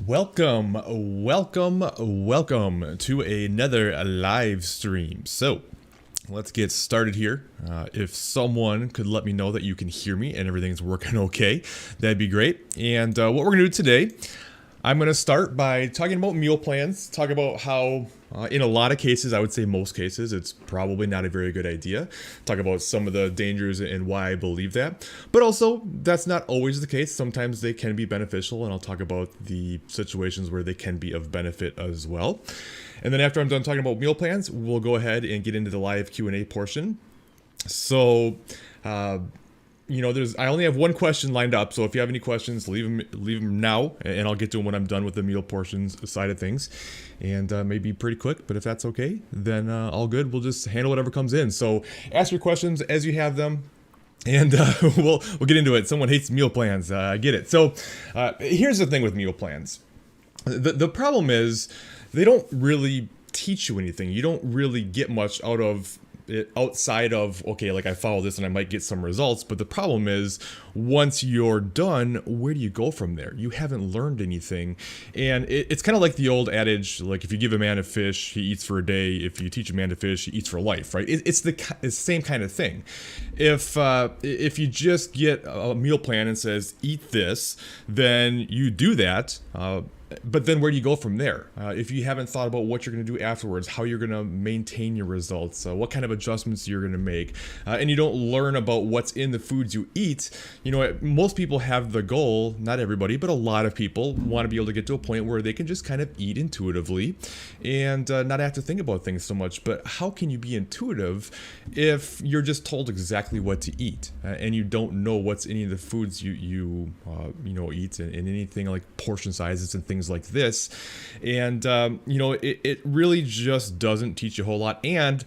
Welcome to another live stream. So let's get started here. If someone could let me know that you can hear me and everything's working okay, that'd be great. And what we're gonna do today, I'm gonna start by talking about meal plans, talk about how in a lot of cases, I would say most cases, it's probably not a very good idea. Talk about some of the dangers and why I believe that. But also, that's not always the case. Sometimes they can be beneficial, and I'll talk about the situations where they can be of benefit as well. And then after I'm done talking about meal plans, we'll go ahead and get into the live Q&A portion. So, I only have one question lined up, so if you have any questions, leave them now, and I'll get to them when I'm done with the meal portions side of things. And maybe pretty quick, but if that's okay, then all good. We'll just handle whatever comes in. So ask your questions as you have them, and we'll get into it. Someone hates meal plans. I get it. So here's the thing with meal plans. The problem is they don't really teach you anything. You don't really get much out of it outside of, okay, like I follow this and I might get some results. But the problem is once you're done, where do you go from there? You haven't learned anything. And it's kind of like the old adage, like if you give a man a fish, he eats for a day. If you teach a man to fish, he eats for life, right? It's the same kind of thing. If you just get a meal plan and says, eat this, then you do that. But then where do you go from there? If you haven't thought about what you're going to do afterwards, how you're going to maintain your results, what kind of adjustments you're going to make, and you don't learn about what's in the foods you eat, most people have the goal, not everybody, but a lot of people want to be able to get to a point where they can just kind of eat intuitively and not have to think about things so much. But how can you be intuitive if you're just told exactly what to eat and you don't know what's in any of the foods you eat and anything like portion sizes and things like this? And it really just doesn't teach you a whole lot. And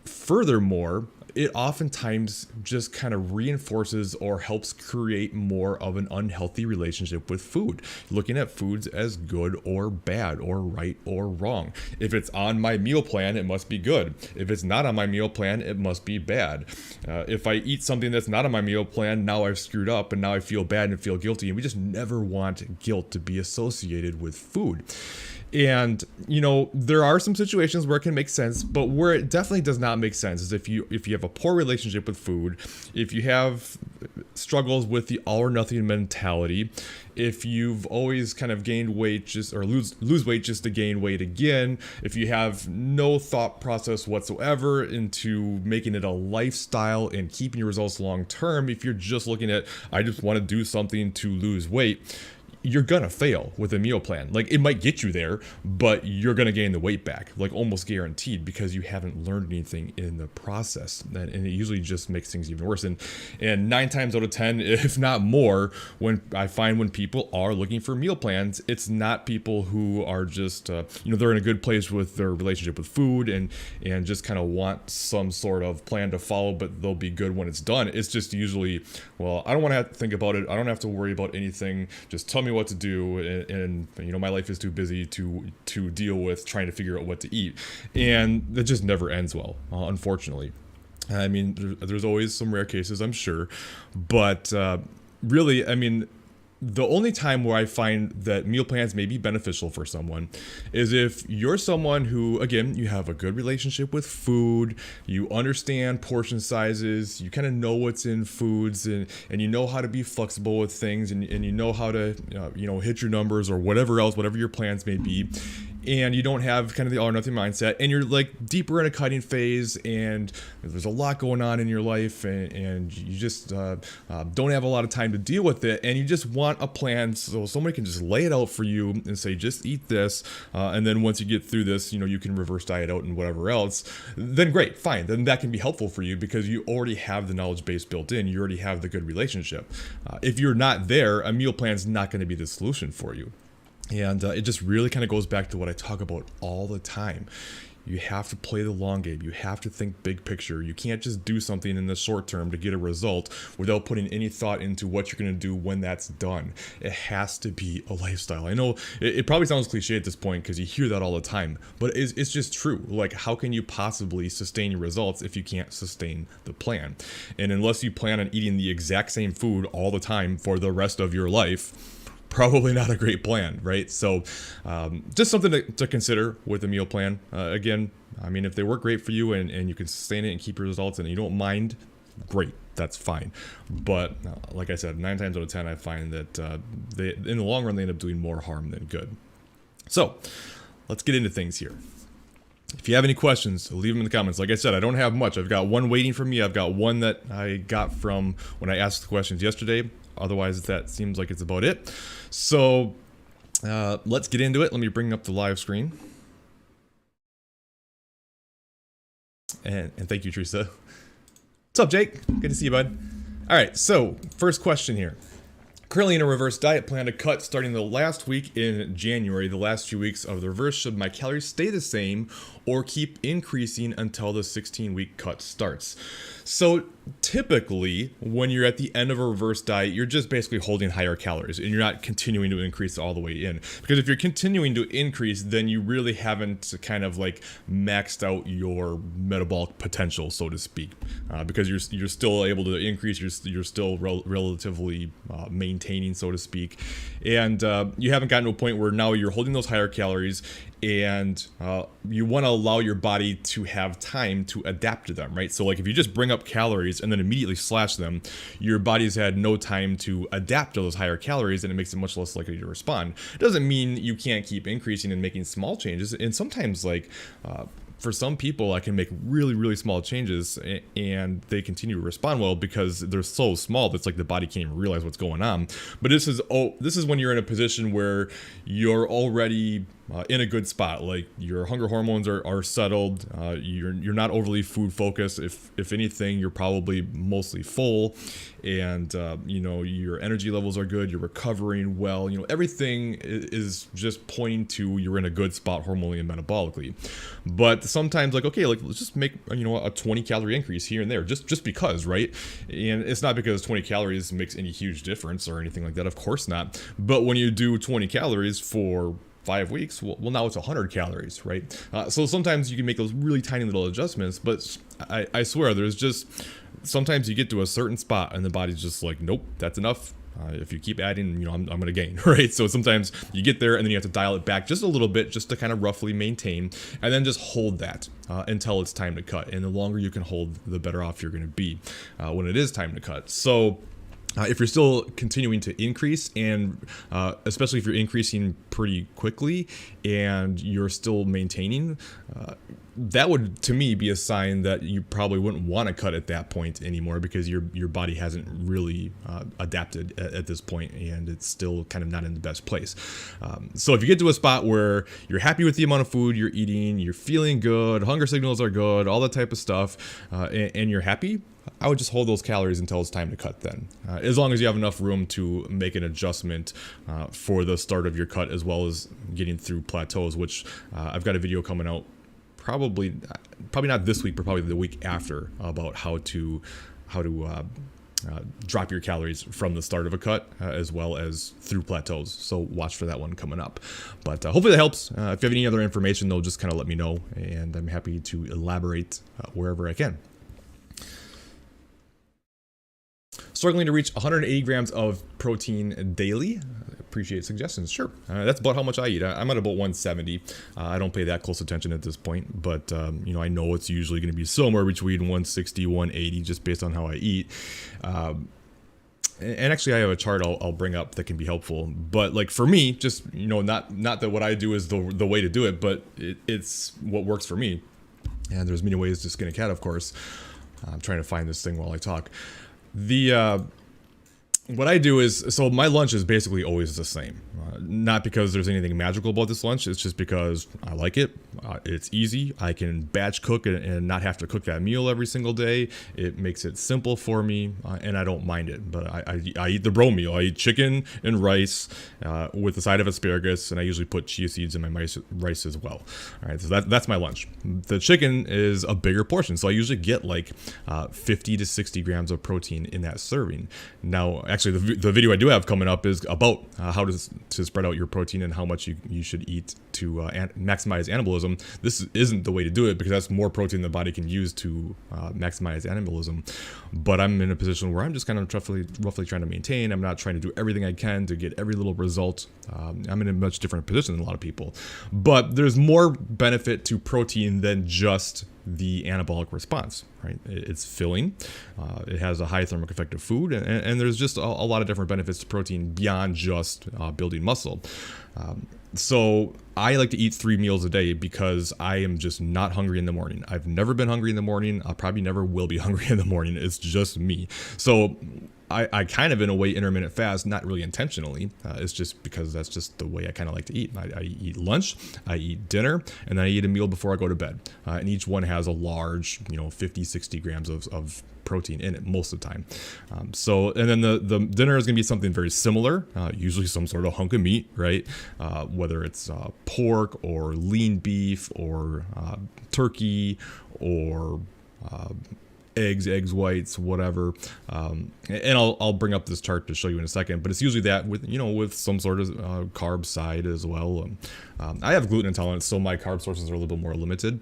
furthermore, it oftentimes just kind of reinforces or helps create more of an unhealthy relationship with food, looking at foods as good or bad or right or wrong. If it's on my meal plan, it must be good. If it's not on my meal plan, it must be bad. If I eat something that's not on my meal plan, now I've screwed up and now I feel bad and feel guilty. And we just never want guilt to be associated with food. And there are some situations where it can make sense, but where it definitely does not make sense is if you have a poor relationship with food, if you have struggles with the all or nothing mentality, if you've always kind of gained weight just or lose weight just to gain weight again, if you have no thought process whatsoever into making it a lifestyle and keeping your results long term, if you're just looking at, I just want to do something to lose weight, you're gonna fail with a meal plan. Like, it might get you there, but you're gonna gain the weight back, like almost guaranteed, because you haven't learned anything in the process. And it usually just makes things even worse. And 9 times out of 10, if not more, when people are looking for meal plans, it's not people who are just, they're in a good place with their relationship with food and just kind of want some sort of plan to follow, but they'll be good when it's done. It's just usually, well, I don't want to have to think about it. I don't have to worry about anything. Just tell me what to do, and my life is too busy to deal with trying to figure out what to eat, and that just never ends well, unfortunately. I mean, there's always some rare cases, I'm sure, but really, I mean, the only time where I find that meal plans may be beneficial for someone is if you're someone who, again, you have a good relationship with food, you understand portion sizes, you kind of know what's in foods, and you know how to be flexible with things, and you know how to, hit your numbers or whatever your plans may be. And you don't have kind of the all or nothing mindset, and you're like deeper in a cutting phase, and there's a lot going on in your life, and you just don't have a lot of time to deal with it, and you just want a plan so somebody can just lay it out for you and say, just eat this, and then once you get through this, you can reverse diet out and whatever else, then great, fine, then that can be helpful for you because you already have the knowledge base built in, you already have the good relationship. If you're not there, a meal plan is not going to be the solution for you. And it just really kind of goes back to what I talk about all the time. You have to play the long game. You have to think big picture. You can't just do something in the short term to get a result without putting any thought into what you're going to do when that's done. It has to be a lifestyle. I know it probably sounds cliche at this point because you hear that all the time, but it's just true. Like, how can you possibly sustain your results if you can't sustain the plan? And unless you plan on eating the exact same food all the time for the rest of your life, probably not a great plan, right? So just something to consider with a meal plan. Again, I mean, if they work great for you and you can sustain it and keep your results and you don't mind, great, that's fine. But like I said, 9 times out of 10, I find that they, in the long run, they end up doing more harm than good. So let's get into things here. If you have any questions, leave them in the comments. Like I said, I don't have much. I've got one waiting for me. I've got one that I got from when I asked the questions yesterday. Otherwise, that seems like it's about it. So let's get into it. Let me bring up the live screen. And thank you, Teresa. What's up, Jake? Good to see you, bud. All right, so first question here. Currently in a reverse diet plan to cut starting the last week in January. The last few weeks of the reverse, should my calories stay the same or keep increasing until the 16-week cut starts? So typically, when you're at the end of a reverse diet, you're just basically holding higher calories and you're not continuing to increase all the way in. Because if you're continuing to increase, then you really haven't kind of like maxed out your metabolic potential, so to speak. Because you're still able to increase, you're still relatively maintaining, so to speak. And you haven't gotten to a point where now you're holding those higher calories and you want to allow your body to have time to adapt to them, right? So like if you just bring up calories and then immediately slash them, your body's had no time to adapt to those higher calories and it makes it much less likely to respond. It doesn't mean you can't keep increasing and making small changes. And sometimes like for some people, I can make really, really small changes and they continue to respond well because they're so small that's like the body can't even realize what's going on. But this is when you're in a position where you're already in a good spot. Like your hunger hormones are settled. You're not overly food focused. If anything, you're probably mostly full, and you know, your energy levels are good. You're recovering well. You know, everything is just pointing to you're in a good spot hormonally and metabolically. But sometimes, like, okay, like let's just make, you know, a 20 calorie increase here and there, just because, right? And it's not because 20 calories makes any huge difference or anything like that. Of course not. But when you do 20 calories for 5 weeks, well now it's 100 calories, right? So sometimes you can make those really tiny little adjustments, but I swear there's just, sometimes you get to a certain spot and the body's just like, nope, that's enough. If you keep adding, you know, I'm going to gain, right? So sometimes you get there and then you have to dial it back just a little bit just to kind of roughly maintain, and then just hold that until it's time to cut. And the longer you can hold, the better off you're going to be when it is time to cut. So if you're still continuing to increase, and especially if you're increasing pretty quickly and you're still maintaining, that would, to me, be a sign that you probably wouldn't want to cut at that point anymore, because your body hasn't really adapted at this point and it's still kind of not in the best place. So if you get to a spot where you're happy with the amount of food you're eating, you're feeling good, hunger signals are good, all that type of stuff, and you're happy, I would just hold those calories until it's time to cut then. As long as you have enough room to make an adjustment for the start of your cut, as well as getting through plateaus, which I've got a video coming out probably not this week, but probably the week after, about how to drop your calories from the start of a cut as well as through plateaus. So watch for that one coming up. But hopefully that helps. If you have any other information, though, just kind of let me know, and I'm happy to elaborate wherever I can. Struggling to reach 180 grams of protein daily. Appreciate suggestions. Sure. That's about how much I eat. I'm at about 170. I don't pay that close attention at this point, but you know, I know it's usually going to be somewhere between 160, 180, just based on how I eat. And actually, I have a chart I'll bring up that can be helpful. But like for me, just, you know, not that what I do is the way to do it, but it's what works for me. And there's many ways to skin a cat, of course. I'm trying to find this thing while I talk. What I do is, so my lunch is basically always the same. Not because there's anything magical about this lunch, it's just because I like it. It's easy. I can batch cook and not have to cook that meal every single day. It makes it simple for me, and I don't mind it. But I eat the bro meal. I eat chicken and rice with a side of asparagus, and I usually put chia seeds in my rice as well. All right, so that's my lunch. The chicken is a bigger portion, so I usually get like 50 to 60 grams of protein in that serving. Now, Actually, the video I do have coming up is about how to spread out your protein and how much you should eat to maximize anabolism. This isn't the way to do it because that's more protein the body can use to maximize anabolism. But I'm in a position where I'm just kind of roughly trying to maintain. I'm not trying to do everything I can to get every little result. I'm in a much different position than a lot of people. But there's more benefit to protein than just the anabolic response, right? It's filling, it has a high thermic effect of food, and there's just a lot of different benefits to protein beyond just building muscle. So I like to eat 3 meals a day because I am just not hungry in the morning. I've never been hungry in the morning. I probably never will be hungry in the morning. It's just me. So I kind of in a way intermittent fast, not really intentionally. It's just because that's just the way I kind of like to eat. I eat lunch, I eat dinner, and then I eat a meal before I go to bed. And each one has a large, 50, 60 grams of protein in it most of the time. And then the dinner is going to be something very similar, usually some sort of hunk of meat, right? Whether it's pork or lean beef or turkey or eggs whites, whatever. And I'll bring up this chart to show you in a second, but it's usually that with some sort of carb side as well. I have gluten intolerance, so my carb sources are a little bit more limited.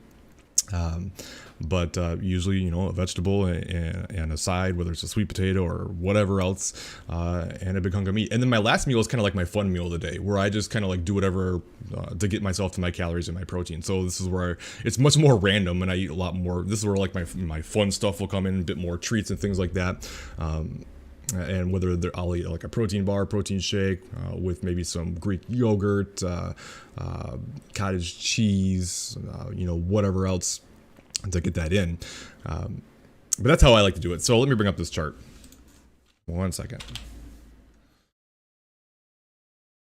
But usually, a vegetable and a side, whether it's a sweet potato or whatever else, and a big hunk of meat. And then my last meal is kind of like my fun meal of the day, where I just kind of like do whatever to get myself to my calories and my protein. So this is where it's much more random, and I eat a lot more. This is where like my fun stuff will come in, a bit more treats and things like that. And whether I'll eat like a protein bar, protein shake with maybe some Greek yogurt, cottage cheese, whatever else to get that in. But that's how I like to do it. So let me bring up this chart. 1 second.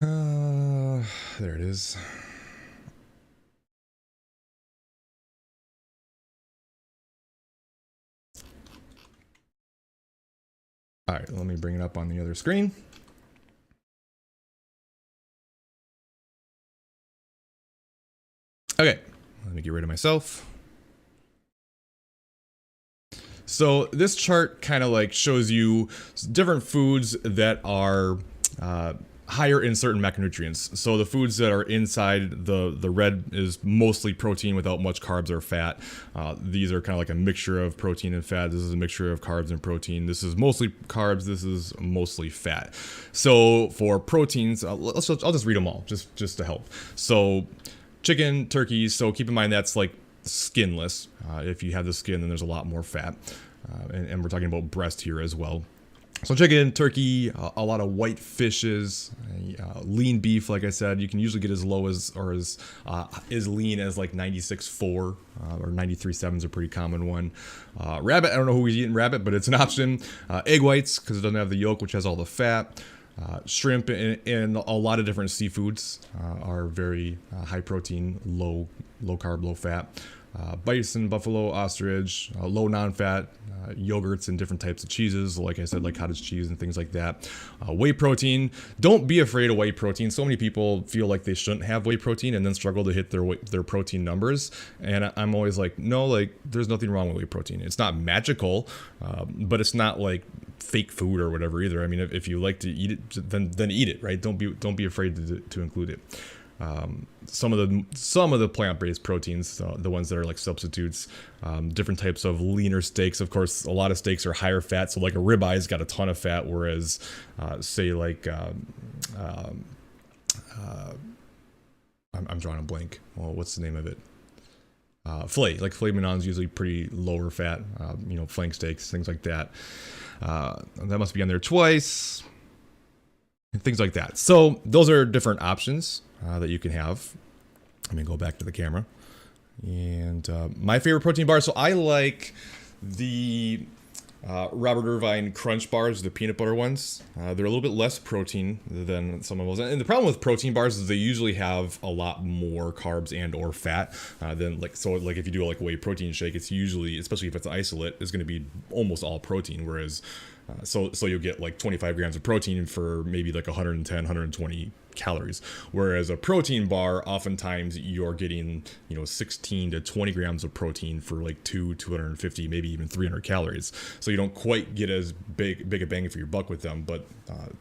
There it is. All right, let me bring it up on the other screen. Okay, let me get rid of myself. So this chart kind of like shows you different foods that are higher in certain macronutrients. So the foods that are inside the red is mostly protein without much carbs or fat. These are kind of like a mixture of protein and fat. This is a mixture of carbs and protein. This is mostly carbs. This is mostly fat. So for proteins, I'll just read them all just to help. So chicken, turkey. So keep in mind that's like skinless. If you have the skin, then there's a lot more fat. And we're talking about breast here as well. So chicken, turkey, a lot of white fishes, lean beef. Like I said, you can usually get as low as or as lean as like 96.4 or 93.7 is a pretty common one. Rabbit, I don't know who's eating rabbit, but it's an option. Egg whites because it doesn't have the yolk, which has all the fat. Shrimp and a lot of different seafoods are very high protein, low carb, low fat. Bison, buffalo, ostrich, low non-fat, yogurts and different types of cheeses, like I said, like cottage cheese and things like that. Whey protein, don't be afraid of whey protein. So many people feel like they shouldn't have whey protein and then struggle to hit their protein numbers. And I'm always like, no, like there's nothing wrong with whey protein. It's not magical, but it's not like fake food or whatever either. I mean, if you like to eat it, then eat it, right? Don't be afraid to include it. Some of the plant-based proteins, the ones that are like substitutes, different types of leaner steaks. Of course, a lot of steaks are higher fat, so like a ribeye's got a ton of fat, whereas say like I'm drawing a blank. Well, what's the name of it? Filet mignon's usually pretty lower fat. Flank steaks, things like that. That must be on there twice. And things like that. So those are different options that you can have. Let me go back to the camera. And my favorite protein bar. So I like the Robert Irvine Crunch bars, the peanut butter ones. They're a little bit less protein than some of those. And the problem with protein bars is they usually have a lot more carbs and or fat than like if you do like a whey protein shake, it's usually, especially if it's isolate, is going to be almost all protein. Whereas So you'll get like 25 grams of protein for maybe like 110, 120 calories. Whereas a protein bar, oftentimes you're getting, 16 to 20 grams of protein for like 250, maybe even 300 calories. So you don't quite get as big a bang for your buck with them. But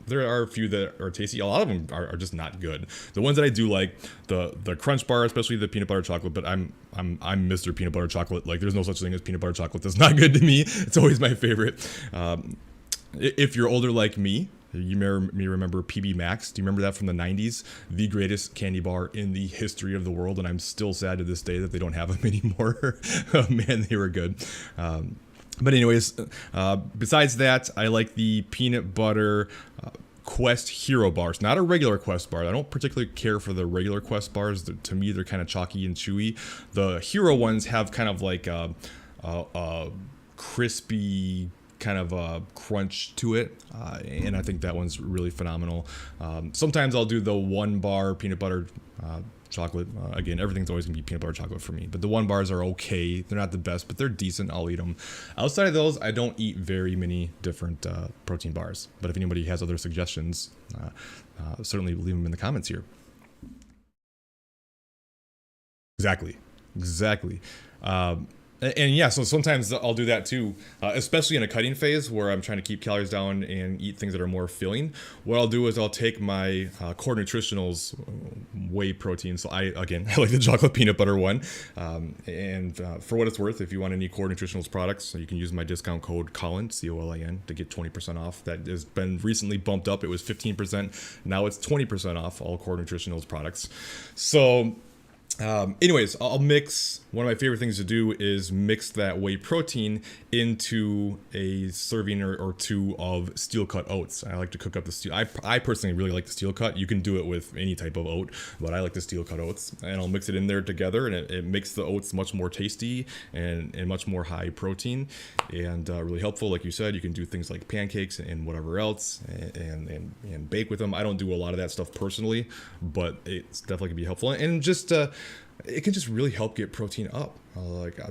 there are a few that are tasty. A lot of them are just not good. The ones that I do like, the Crunch Bar, especially the peanut butter chocolate, but I'm Mr. Peanut Butter Chocolate. Like, there's no such thing as peanut butter chocolate that's not good to me. It's always my favorite. If you're older like me, you may remember PB Max. Do you remember that from the 90s? The greatest candy bar in the history of the world, and I'm still sad to this day that they don't have them anymore. Man, they were good. But anyways, besides that, I like the peanut butter Quest Hero bars, not a regular Quest bar. I don't particularly care for the regular Quest bars. To me, they're kind of chalky and chewy. The Hero ones have kind of like a crispy kind of a crunch to it, and I think that one's really phenomenal. Sometimes I'll do the 1 bar peanut butter chocolate. Again, everything's always gonna be peanut butter chocolate for me, but the 1 bars are okay. They're not the best, but they're decent. I'll eat them. Outside of those, I don't eat very many different protein bars, but if anybody has other suggestions, certainly leave them in the comments here. Exactly. And yeah, so sometimes I'll do that too, especially in a cutting phase where I'm trying to keep calories down and eat things that are more filling. What I'll do is I'll take my Core Nutritionals whey protein. So I like the chocolate peanut butter one. And for what it's worth, if you want any Core Nutritionals products, you can use my discount code Colin, COLIN, to get 20% off. That has been recently bumped up. It was 15%. Now it's 20% off all Core Nutritionals products. So anyways, I'll mix. One of my favorite things to do is mix that whey protein into a serving or two of steel cut oats. I like to cook up the steel. I personally really like the steel cut. You can do it with any type of oat, but I like the steel cut oats, and I'll mix it in there together, and it makes the oats much more tasty and much more high protein and really helpful. Like you said, you can do things like pancakes and whatever else and bake with them. I don't do a lot of that stuff personally, but it's definitely can be helpful, and just it can just really help get protein up.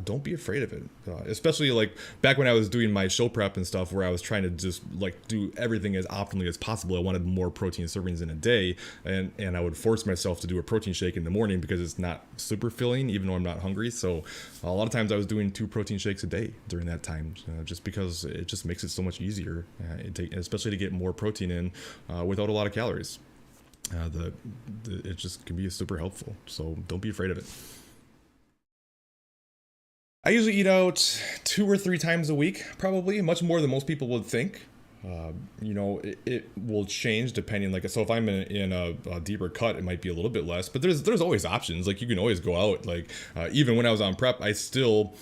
Don't be afraid of it, especially like back when I was doing my show prep and stuff, where I was trying to just like do everything as optimally as possible. I wanted more protein servings in a day, and I would force myself to do a protein shake in the morning because it's not super filling, even though I'm not hungry. So a lot of times I was doing 2 protein shakes a day during that time, just because it just makes it so much easier, especially to get more protein in without a lot of calories. It just can be super helpful, so don't be afraid of it. I usually eat out 2 or 3 times a week, probably much more than most people would think. It will change depending, so if I'm in a deeper cut, it might be a little bit less, but there's always options. Like, you can always go out. Even when I was on prep, I still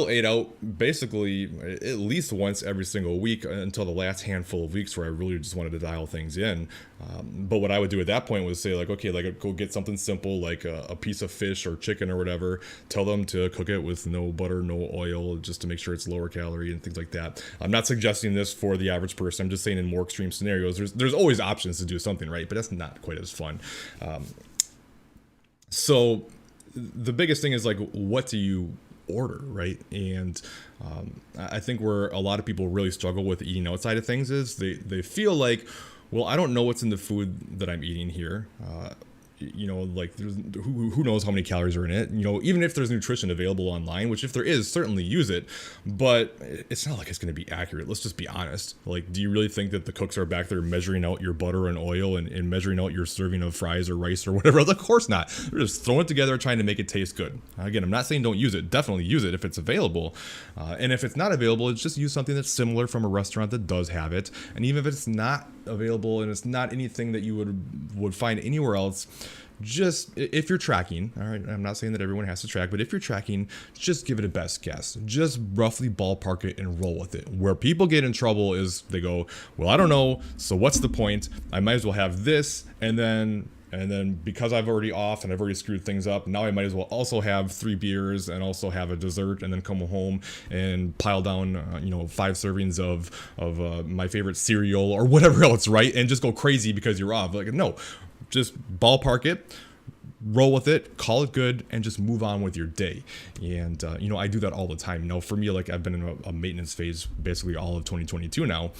ate out basically at least once every single week until the last handful of weeks where I really just wanted to dial things in. But what I would do at that point was say, go get something simple, like a piece of fish or chicken or whatever. Tell them to cook it with no butter, no oil, just to make sure it's lower calorie and things like that. I'm not suggesting this for the average person. I'm just saying in more extreme scenarios, there's always options to do something, right? But that's not quite as fun. So the biggest thing is, what do you order, right? And I think where a lot of people really struggle with eating outside of things is they feel like, well, I don't know what's in the food that I'm eating here. There's, who knows how many calories are in it? Even if there's nutrition available online, which if there is, certainly use it, but it's not like it's going to be accurate. Let's just be honest. Do you really think that the cooks are back there measuring out your butter and oil and measuring out your serving of fries or rice or whatever else? Of course not. They're just throwing it together, trying to make it taste good. Again, I'm not saying don't use it. Definitely use it if it's available. And if it's not available, it's just use something that's similar from a restaurant that does have it. And even if it's not available and it's not anything that you would find anywhere else, just if you're tracking, all right, I'm not saying that everyone has to track, but if you're tracking, just give it a best guess. Just roughly ballpark it and roll with it. Where people get in trouble is they go, well, I don't know, so what's the point? I might as well have this, and then because I've already off and I've already screwed things up, now I might as well also have 3 beers and also have a dessert, and then come home and pile down 5 servings of my favorite cereal or whatever else, right? And just go crazy because you're off. No, just ballpark it, roll with it, call it good, and just move on with your day. And I do that all the time. For me, like, I've been in a maintenance phase basically all of 2022 now,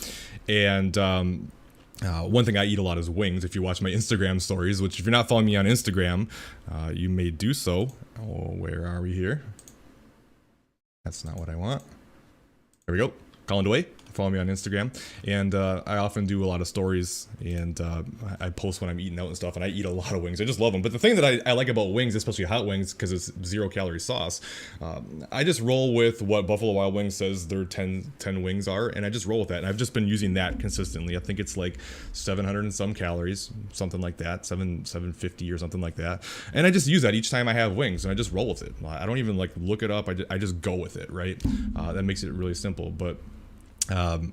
and one thing I eat a lot is wings. If you watch my Instagram stories, which if you're not following me on Instagram, you may do so. Oh, where are we here? That's not what I want. There we go. Colin DeWaay. Follow me on Instagram, and I often do a lot of stories, and I post when I'm eating out and stuff, and I eat a lot of wings. I just love them. But the thing that I like about wings, especially hot wings, because it's 0-calorie sauce, I just roll with what Buffalo Wild Wings says their 10 wings are, and I just roll with that. And I've just been using that consistently. I think it's like 700 and some calories, something like that, 750 or something like that. And I just use that each time I have wings, and I just roll with it. I don't even like look it up. I just go with it, right? That makes it really simple. But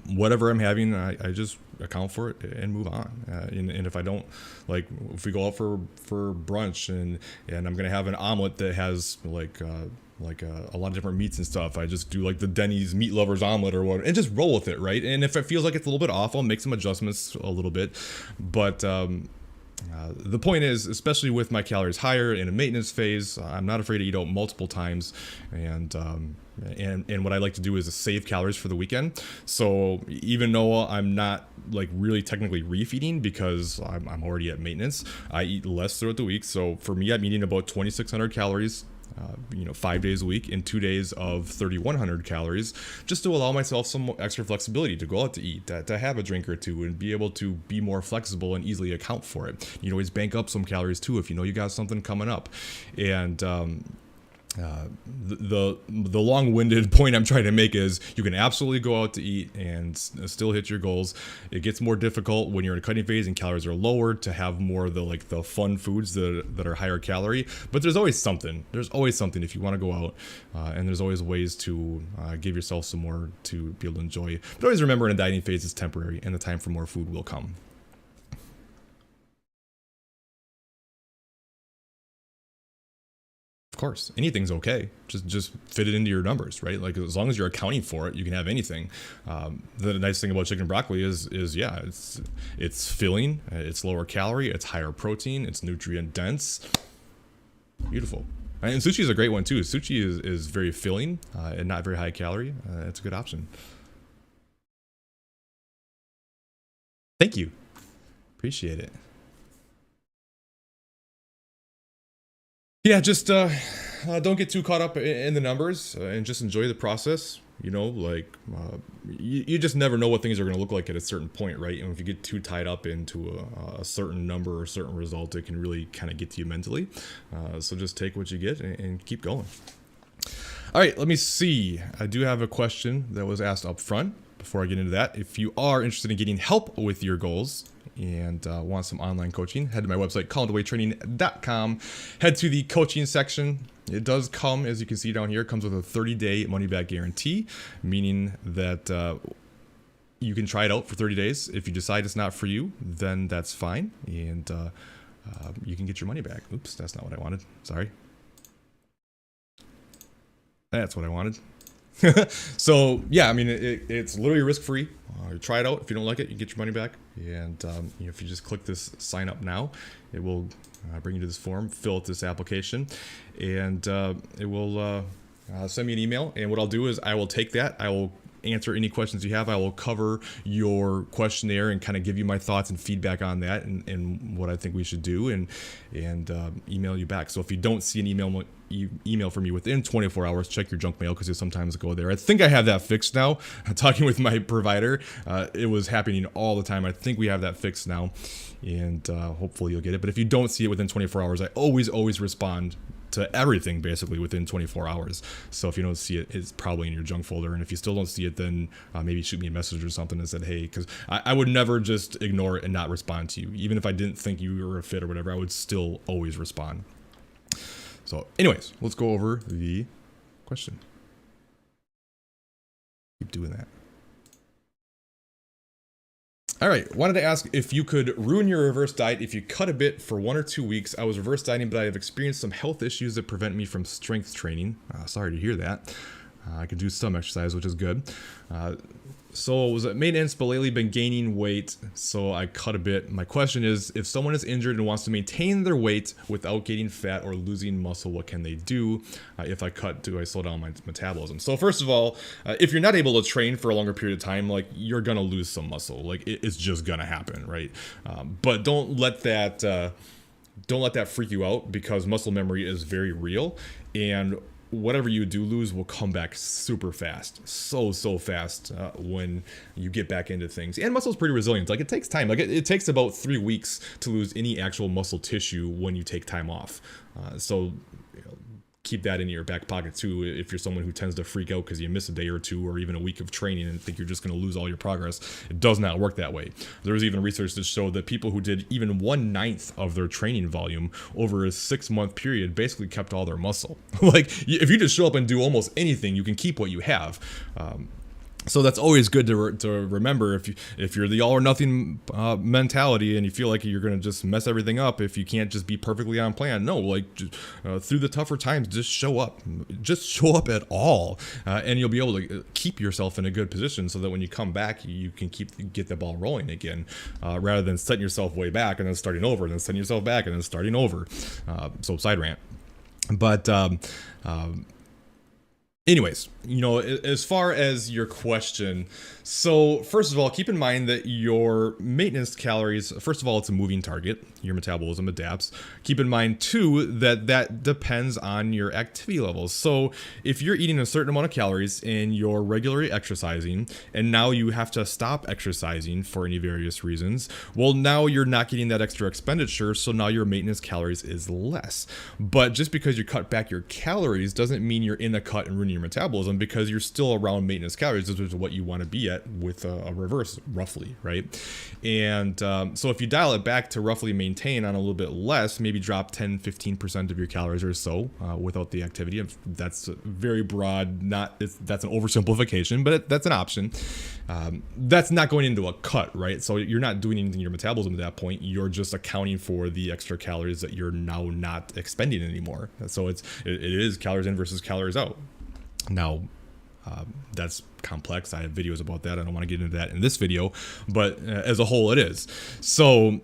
whatever I'm having, I just account for it and move on. And if I don't, like, if we go out for brunch and I'm gonna have an omelet that has like a lot of different meats and stuff, I just do like the Denny's meat lovers omelet or whatever, and just roll with it, right? And if it feels like it's a little bit off, I'll make some adjustments a little bit. But the point is, especially with my calories higher in a maintenance phase, I'm not afraid to eat out multiple times, and what I like to do is save calories for the weekend. So even though I'm not like really technically refeeding because I'm already at maintenance, I eat less throughout the week. So for me, I'm eating about 2,600 calories 5 days a week in 2 days of 3,100 calories, just to allow myself some extra flexibility to go out to eat, to have a drink or two, and be able to be more flexible and easily account for it. You can always bank up some calories too if you know you got something coming up. And the long-winded point I'm trying to make is you can absolutely go out to eat and still hit your goals. It gets more difficult when you're in a cutting phase and calories are lower to have more of the fun foods that are higher calorie, but there's always something if you want to go out, and there's always ways to give yourself some more to be able to enjoy. But always remember, in a dieting phase, it's temporary and the time for more food will come. Of course, anything's okay. Just fit it into your numbers, right? Like, as long as you're accounting for it, you can have anything. The nice thing about chicken and broccoli is yeah, it's filling, it's lower calorie, it's higher protein, it's nutrient dense. Beautiful. And sushi is a great one too. Sushi is very filling and not very high calorie. It's a good option. Thank you. Appreciate it. Yeah, just don't get too caught up in the numbers, and just enjoy the process. You just never know what things are going to look like at a certain point, right? And if you get too tied up into a certain number or a certain result, it can really kind of get to you mentally. So just take what you get and keep going. All right, let me see. I do have a question that was asked up front. Before I get into that, if you are interested in getting help with your goals and want some online coaching, head to my website, ColinDeWaayTraining.com. Head to the coaching section. It does come, as you can see down here, it comes with a 30-day money-back guarantee, meaning that you can try it out for 30 days. If you decide it's not for you, then that's fine, and you can get your money back. Oops, that's not what I wanted. Sorry. That's what I wanted. So yeah, I mean, it's literally risk-free. Try it out. If you don't like it, you get your money back. And if you just click this sign up now, it will bring you to this form, fill out this application, and it will send me an email. And what I'll do is I will take that. I will answer any questions you have. I will cover your questionnaire and kind of give you my thoughts and feedback on that, and what I think we should do, and email you back. So if you don't see an email from me within 24 hours, check your junk mail, because you sometimes go there. I think I have that fixed now. Talking with my provider, it was happening all the time. I think we have that fixed now, and hopefully you'll get it. But if you don't see it within 24 hours, I always respond to everything basically within 24 hours. So if you don't see it, it's probably in your junk folder. And if you still don't see it, then maybe shoot me a message or something and said, hey, because I would never just ignore it and not respond to you. Even if I didn't think you were a fit or whatever, I would still always respond. So anyways, let's go over the question. Keep doing that. All right, wanted to ask if you could ruin your reverse diet if you cut a bit for 1 or 2 weeks. I was reverse dieting, but I have experienced some health issues that prevent me from strength training. Sorry to hear that. I can do some exercise, which is good. So it was at maintenance, but lately been gaining weight, so I cut a bit. My question is, if someone is injured and wants to maintain their weight without gaining fat or losing muscle, what can they do? If I cut, do I slow down my metabolism? So first of all, if you're not able to train for a longer period of time, like, you're gonna lose some muscle. Like, it's just gonna happen, right? But don't let that freak you out, because muscle memory is very real, and whatever you do lose will come back super fast, so fast when you get back into things. And muscle's pretty resilient. Like, it takes time. Like, it takes about 3 weeks to lose any actual muscle tissue when you take time off. So keep that in your back pocket too, if you're someone who tends to freak out because you miss a day or two or even a week of training and think you're just going to lose all your progress. It does not work that way. There's even research that showed that people who did even 1/9 of their training volume over a 6-month period basically kept all their muscle. Like, if you just show up and do almost anything, you can keep what you have. So that's always good to remember if you're the all or nothing mentality and you feel like you're going to just mess everything up if you can't just be perfectly on plan. No, like, through the tougher times, just show up. Just show up at all, and you'll be able to keep yourself in a good position so that when you come back, you can get the ball rolling again, rather than setting yourself way back and then starting over, and then setting yourself back and then starting over. So side rant. But anyways, as far as your question, so first of all, keep in mind that your maintenance calories, first of all, it's a moving target. Your metabolism adapts. Keep in mind too that depends on your activity levels. So if you're eating a certain amount of calories and you're regularly exercising, and now you have to stop exercising for any various reasons, well, now you're not getting that extra expenditure, so now your maintenance calories is less. But just because you cut back your calories doesn't mean you're in a cut and ruining your metabolism, because you're still around maintenance calories, which is what you want to be at with a reverse, roughly, right? And so if you dial it back to roughly maintain on a little bit less, maybe drop 10-15% of your calories or so without the activity. That's very broad, that's an oversimplification, but that's an option. That's not going into a cut, right? So you're not doing anything in your metabolism at that point. You're just accounting for the extra calories that you're now not expending anymore. So it is calories in versus calories out. Now, that's complex. I have videos about that. I don't want to get into that in this video, but as a whole, it is. So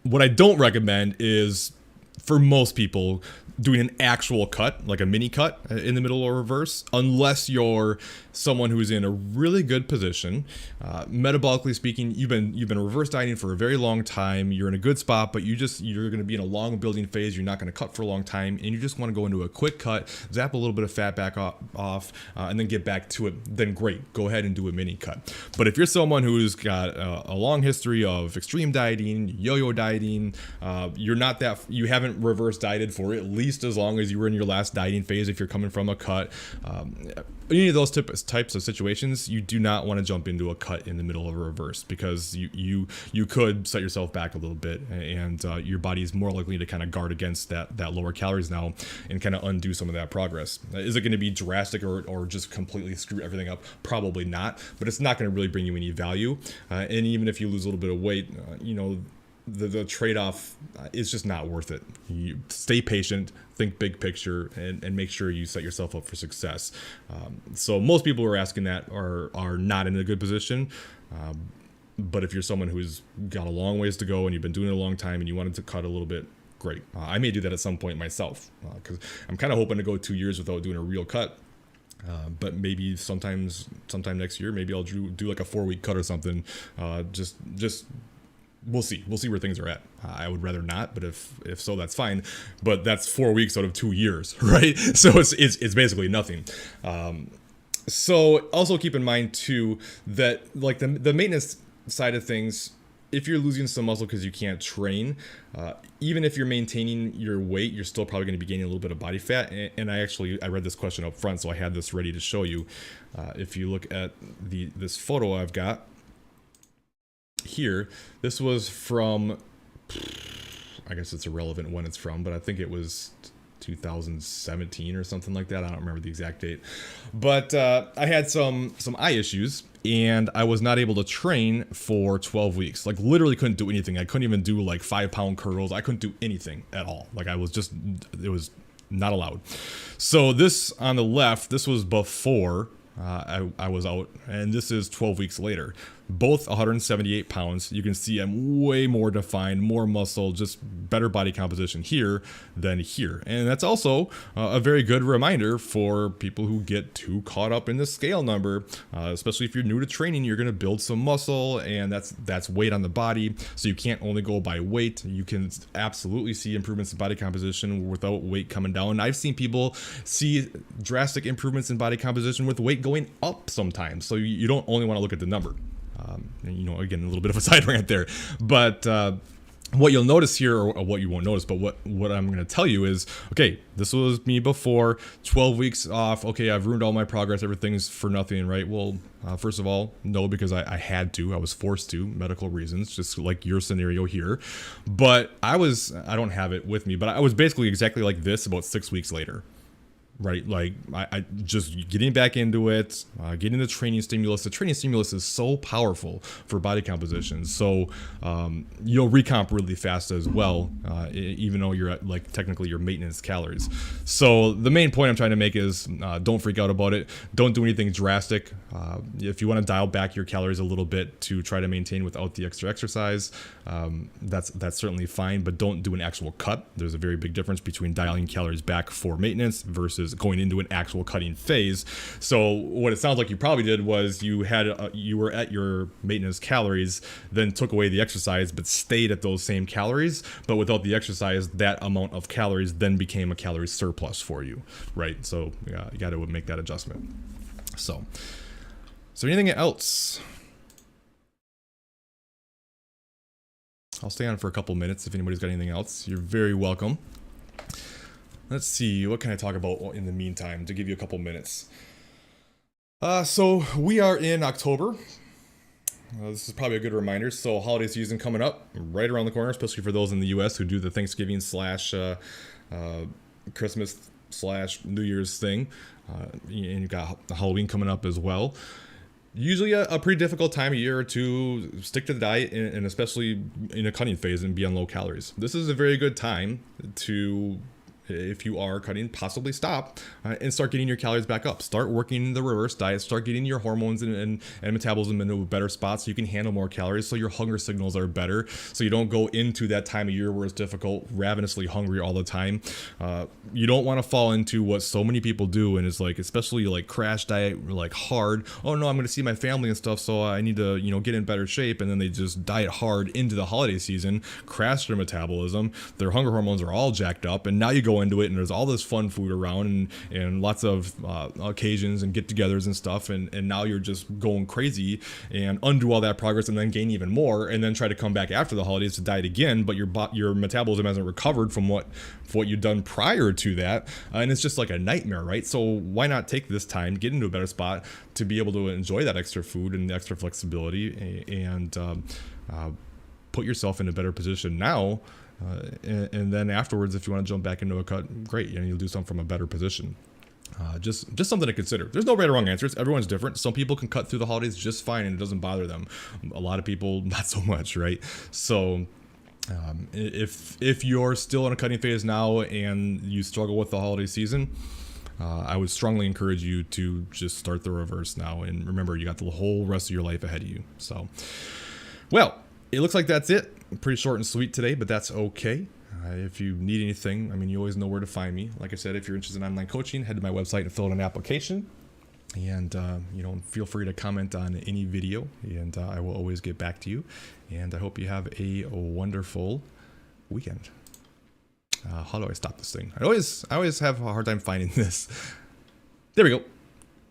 what I don't recommend is, for most people, doing an actual cut, like a mini cut in the middle or reverse, unless you're someone who's in a really good position. Metabolically speaking, you've been reverse dieting for a very long time. You're in a good spot, but you're going to be in a long building phase. You're not going to cut for a long time, and you just want to go into a quick cut, zap a little bit of fat back off, and then get back to it. Then great, go ahead and do a mini cut. But if you're someone who's got a long history of extreme dieting, yo-yo dieting, you haven't reverse dieted for at least as long as you were in your last dieting phase. If you're coming from a cut, any of those types of situations, you do not want to jump into a cut in the middle of a reverse, because you could set yourself back a little bit, and your body is more likely to kind of guard against that lower calories now and kind of undo some of that progress. Is it going to be drastic or just completely screw everything up? Probably not, but it's not going to really bring you any value. And even if you lose a little bit of weight, the trade-off is just not worth it. You stay patient, think big picture, and make sure you set yourself up for success. So most people who are asking that are not in a good position. But if you're someone who's got a long ways to go and you've been doing it a long time and you wanted to cut a little bit, great. I may do that at some point myself, because I'm kind of hoping to go 2 years without doing a real cut. But maybe sometime next year, maybe I'll do like a 4-week cut or something. Just we'll see where things are at. I would rather not, but if so, that's fine. But that's 4 weeks out of 2 years, right? So it's basically nothing. So also keep in mind too that, like, the maintenance side of things, if you're losing some muscle because you can't train, even if you're maintaining your weight, you're still probably going to be gaining a little bit of body fat. And I read this question up front, so I had this ready to show you. If you look at this photo I've got here, this was from, I guess it's irrelevant when it's from, but I think it was 2017 or something like that. I don't remember the exact date, but I had some eye issues, and I was not able to train for 12 weeks. Like, literally couldn't do anything. I couldn't even do like 5-pound curls. I couldn't do anything at all. Like, it was not allowed. So this on the left, this was before I was out, and this is 12 weeks later. Both 178 pounds. You can see I'm way more defined, more muscle, just better body composition here than here. And that's also a very good reminder for people who get too caught up in the scale number, especially if you're new to training. You're going to build some muscle, and that's weight on the body. So you can't only go by weight. You can absolutely see improvements in body composition without weight coming down. I've seen people see drastic improvements in body composition with weight going up sometimes. So you don't only want to look at the number. And, you know, again, a little bit of a side rant there, but what you'll notice here, or what you won't notice, but what I'm going to tell you is, okay, this was me before 12 weeks off. Okay, I've ruined all my progress. Everything's for nothing, right? Well, first of all, no, because I had to. I was forced to, medical reasons, just like your scenario here. But I don't have it with me, but I was basically exactly like this about 6 weeks later. Right, like I just getting back into it, getting the training stimulus. The training stimulus is so powerful for body composition. So you'll recomp really fast as well, even though you're at like technically your maintenance calories. So the main point I'm trying to make is don't freak out about it. Don't do anything drastic. If you want to dial back your calories a little bit to try to maintain without the extra exercise, that's certainly fine. But don't do an actual cut. There's a very big difference between dialing calories back for maintenance versus going into an actual cutting phase. So what it sounds like you probably did was you were at your maintenance calories, then took away the exercise, but stayed at those same calories. But without the exercise, that amount of calories then became a calorie surplus for you, right? So you got to make that adjustment. So, is there anything else? I'll stay on for a couple minutes if anybody's got anything else. You're very welcome. Let's see, what can I talk about in the meantime to give you a couple minutes? So we are in October. This is probably a good reminder. So holiday season coming up right around the corner, especially for those in the US who do the Thanksgiving / Christmas / New Year's thing. And you've got Halloween coming up as well. Usually a pretty difficult time of year to stick to the diet, and especially in a cutting phase and be on low calories. This is a very good time to, if you are cutting, possibly stop and start getting your calories back up. Start working the reverse diet. Start getting your hormones and metabolism into a better spot so you can handle more calories, so your hunger signals are better, so you don't go into that time of year where it's difficult, ravenously hungry all the time. You don't want to fall into what so many people do, and it's like, especially like crash diet, like hard. Oh no, I'm going to see my family and stuff, so I need to, get in better shape. And then they just diet hard into the holiday season, crash their metabolism. Their hunger hormones are all jacked up, and now you go into it and there's all this fun food around and lots of occasions and get-togethers and stuff, and now you're just going crazy and undo all that progress and then gain even more, and then try to come back after the holidays to diet again, but your metabolism hasn't recovered from what you've done prior to that, and it's just like a nightmare, right? So why not take this time, get into a better spot to be able to enjoy that extra food and the extra flexibility, and put yourself in a better position now. And then afterwards, if you want to jump back into a cut, great. You'll do something from a better position. Just something to consider. There's no right or wrong answers. Everyone's different. Some people can cut through the holidays just fine and it doesn't bother them. A lot of people, not so much, right? So if you're still in a cutting phase now and you struggle with the holiday season, I would strongly encourage you to just start the reverse now. And remember, you got the whole rest of your life ahead of you. So, well, it looks like that's it. Pretty short and sweet today, but that's okay. If you need anything, you always know where to find me. Like I said, if you're interested in online coaching, head to my website and fill out an application. And, feel free to comment on any video, and I will always get back to you. And I hope you have a wonderful weekend. How do I stop this thing? I always have a hard time finding this. There we go.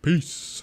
Peace.